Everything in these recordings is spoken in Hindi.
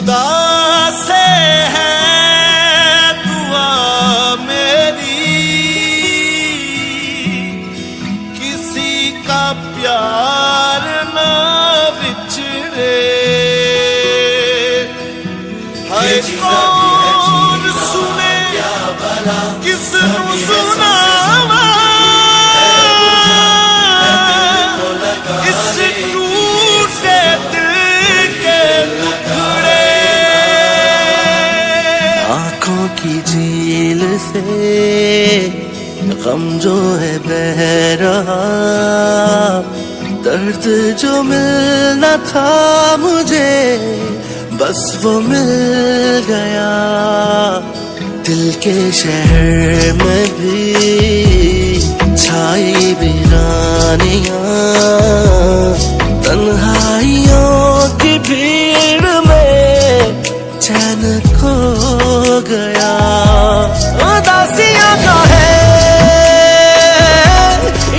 खुदा से है दुआ मेरी, किसी का प्यार ना बिछड़े। हाय कौन सुने किसनू सुनावा इस टूटे दिल के टुकड़े। आंखों की झील से गम जो है बह रहा, दर्द जो मिलना था मुझे बस वो मिल गया। दिल के शहर में भी छाई वीरानियां, तन्हाइयों की भीड़ में चैन खो गया। उदासियों का है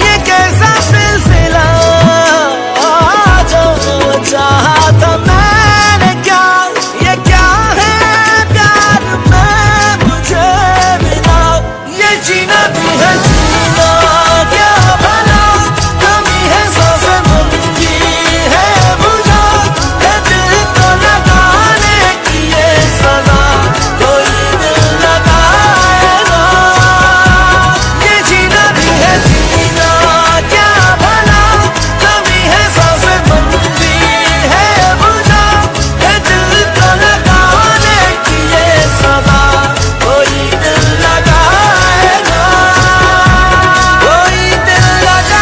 ये कैसा सिलसिला, जो चाहा था मैंने क्या, ये क्या है प्यार में मुझे मिला। ये जीना भी है जीना क्या भला, कमी है सांसें मंगी है बुझा, है दिल को लगाने की ये सजा कोई दिल लगाएगा। ये जीना भी है जीना क्या भला, कमी है सांसें मंगी है बुझा, है दिल को लगाने की ये सजा कोई दिल लगाएगा, कोई दिल लगाएगा।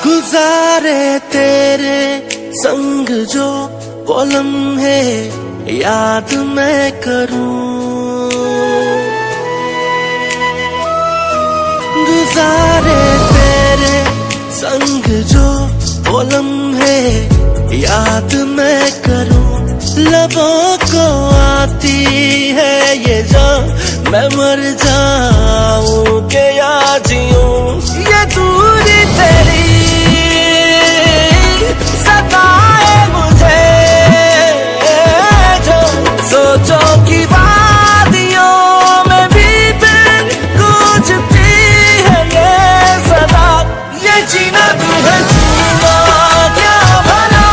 गुजारे तेरे संग जो वो लम्हे याद मैं करूं, गुजारे तेरे संग जो वो लम्हे याद मैं करूं। लबों को आती है ये जान मैं मर जाऊं के या जीऊं। ये दूरी तेरी सताए मुझे, जो सोचो कि वादियों में भी फिर गूंजती है ये सदा। ये जीना भी है जीना क्या भला,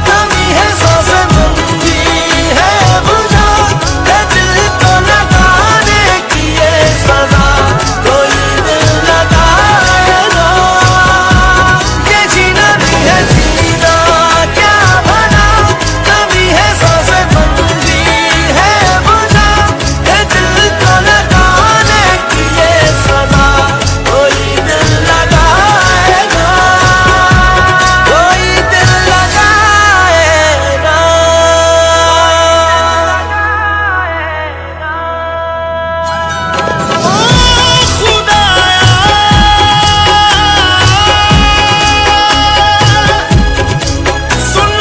कमी है सांसें मंगी है बुझा, है दिल को लगाने की ये सजा कोई दिल लगाएगा। ये जीना भी है जीना क्या भला, कमी है सांसें मंगी है बुझा, है दिल को लगाने की ये सजा कोई दिल लगाएगा, कोई दिल लगाएगा। ओ खुदाया सुन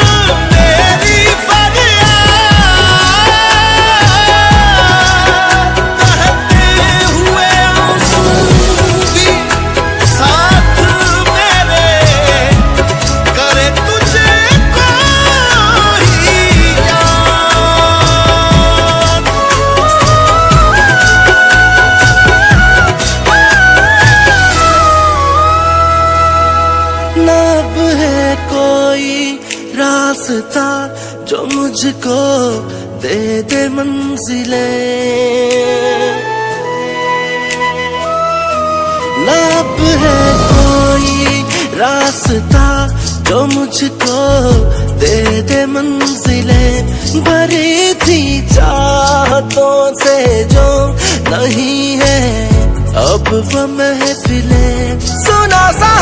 मेरी फरियाद, बहते हुए आंसू भी साथ मेरे, करे तुझे कोई याद। ना अब है कोई रास्ता जो मुझको दे दे मंजिलें, ना अब है कोई रास्ता जो मुझको दे दे मंजिलें। भरी थी चाहतों से जो नहीं है अब वो महफिलें सुना सा